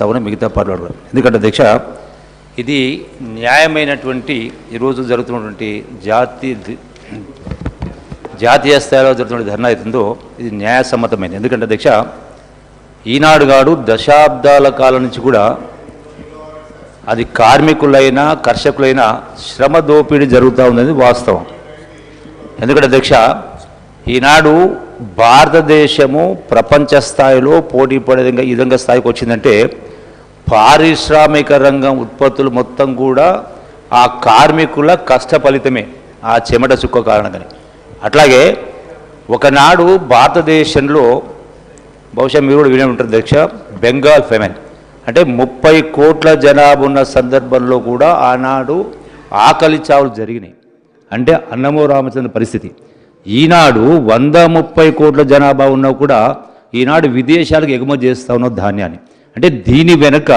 ఉన్నాం, మిగతా పార్టీలు కూడా. ఎందుకంటే అధ్యక్ష, ఇది న్యాయమైనటువంటి ఈరోజు జరుగుతున్నటువంటి జాతీయ స్థాయిలో జరుగుతున్న ధర్నా అవుతుందో ఇది న్యాయసమ్మతమైనది. ఎందుకంటే అధ్యక్ష, ఈనాడు గాడు దశాబ్దాల కాలం నుంచి కూడా అది కార్మికులైనా కర్షకులైనా శ్రమ దోపిడీ జరుగుతూ ఉందని వాస్తవం. ఎందుకంటే అధ్యక్ష, ఈనాడు భారతదేశము ప్రపంచ స్థాయిలో పోటీ పడే ఈ విధంగా స్థాయికి వచ్చిందంటే పారిశ్రామిక రంగం ఉత్పత్తులు మొత్తం కూడా ఆ కార్మికుల కష్ట ఫలితమే, ఆ చెమట చుక్క కారణంగానే. అట్లాగే ఒకనాడు భారతదేశంలో బహుశా మీరు కూడా వినే ఉంటారు అధ్యక్ష, బెంగాల్ ఫెమెన్ అంటే 30 కోట్ల జనాభా ఉన్న సందర్భంలో కూడా ఆనాడు ఆకలి చావులు జరిగినాయి. అంటే అన్నమో రామచంద్ర పరిస్థితి. ఈనాడు 130 కోట్ల జనాభా ఉన్నా కూడా ఈనాడు విదేశాలకు ఎగుమతి చేస్తూ ఉన్న ధాన్యాన్ని. అంటే దీని వెనుక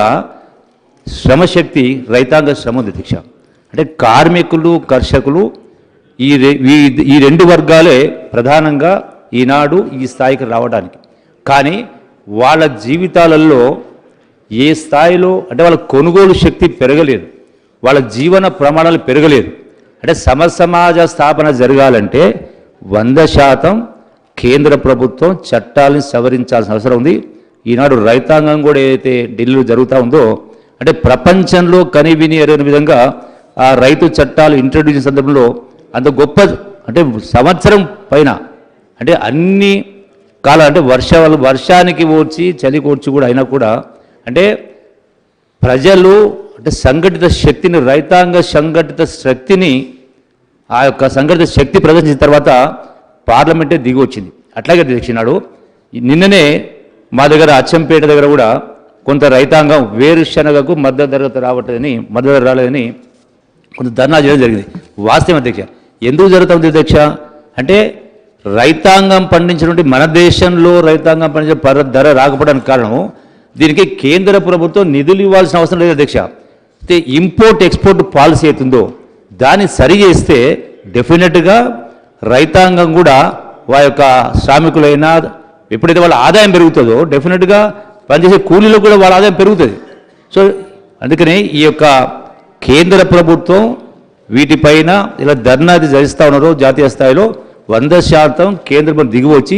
శ్రమశక్తి, రైతాంగ శ్రమ ఉంది దీక్ష. అంటే కార్మికులు కర్షకులు ఈ రెండు వర్గాలే ప్రధానంగా ఈనాడు ఈ స్థాయికి రావడానికి. కానీ వాళ్ళ జీవితాలలో ఏ స్థాయిలో అంటే వాళ్ళ కొనుగోలు శక్తి పెరగలేదు, వాళ్ళ జీవన ప్రమాణాలు పెరగలేదు. అంటే సమసమాజ స్థాపన జరగాలంటే 100% కేంద్ర ప్రభుత్వం చట్టాలను సవరించాల్సిన అవసరం ఉంది. ఈనాడు రైతాంగం కూడా ఏదైతే ఢిల్లీలో జరుగుతూ ఉందో అంటే ప్రపంచంలో కనివిని ఎరగని విధంగా ఆ రైతు చట్టాలు ఇంట్రడ్యూస్ చేసిన సందర్భంలో అంత గొప్ప అంటే సంవత్సరం పైన అంటే అన్ని కాలం అంటే వర్షానికి ఓర్చి చలికి ఓర్చి కూడా అయినా కూడా అంటే ప్రజలు అంటే సంఘటిత శక్తిని, రైతాంగ సంఘటిత శక్తిని, ఆ యొక్క సంఘటిత శక్తి ప్రదర్శించిన తర్వాత పార్లమెంటే దిగి వచ్చింది. అట్లాగే తెచ్చినాడు. నిన్ననే మా దగ్గర అచ్చంపేట దగ్గర కూడా కొంత రైతాంగం వేరుశనగకు మద్దతు ధర రాలేదని కొంత ధర్నా చేయడం జరిగింది. వాస్తవం అధ్యక్ష, ఎందుకు జరుగుతుంది అధ్యక్ష అంటే రైతాంగం పండించినటువంటి మన దేశంలో రైతాంగం పండించిన ధర రాకపోవడానికి కారణం దీనికి కేంద్ర ప్రభుత్వం నిధులు ఇవ్వాల్సిన అవసరం లేదు అధ్యక్ష. అయితే ఇంపోర్ట్ ఎక్స్పోర్ట్ పాలసీ అవుతుందో దాన్ని సరి చేస్తే డెఫినెట్గా రైతాంగం కూడా వారి యొక్క శ్రామికులైనా ఎప్పుడైతే వాళ్ళ ఆదాయం పెరుగుతుందో డెఫినెట్గా పనిచేసే కూలీలో కూడా వాళ్ళ ఆదాయం పెరుగుతుంది. సో అందుకని ఈ యొక్క కేంద్ర ప్రభుత్వం వీటిపైన ఇలా ధర్నా జరిస్తూ ఉన్నారో జాతీయ స్థాయిలో 100% కేంద్ర ప్రభుత్వం దిగివచ్చి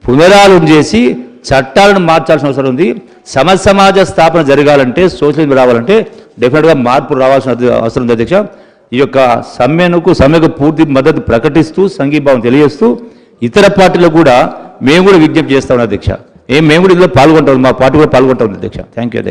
పునరాలోచన చేసి చట్టాలను మార్చాల్సిన అవసరం ఉంది. సమసమాజ స్థాపన జరగాలంటే, సోషలిజం రావాలంటే డెఫినెట్గా మార్పు రావాల్సిన అవసరం ఉంది అధ్యక్ష. ఈ యొక్క సమ్మెకు పూర్తి మద్దతు ప్రకటిస్తూ సంఘీభావం తెలియజేస్తూ ఇతర పార్టీలకు కూడా మేము కూడా విజ్ఞప్తి చేస్తా ఉన్నాం అధ్యక్ష. మేము కూడా ఇందులో పాల్గొంటాం, మా పార్టీ కూడా పాల్గొంటాం అధ్యక్ష. థ్యాంక్ యూ అధ్యక్ష.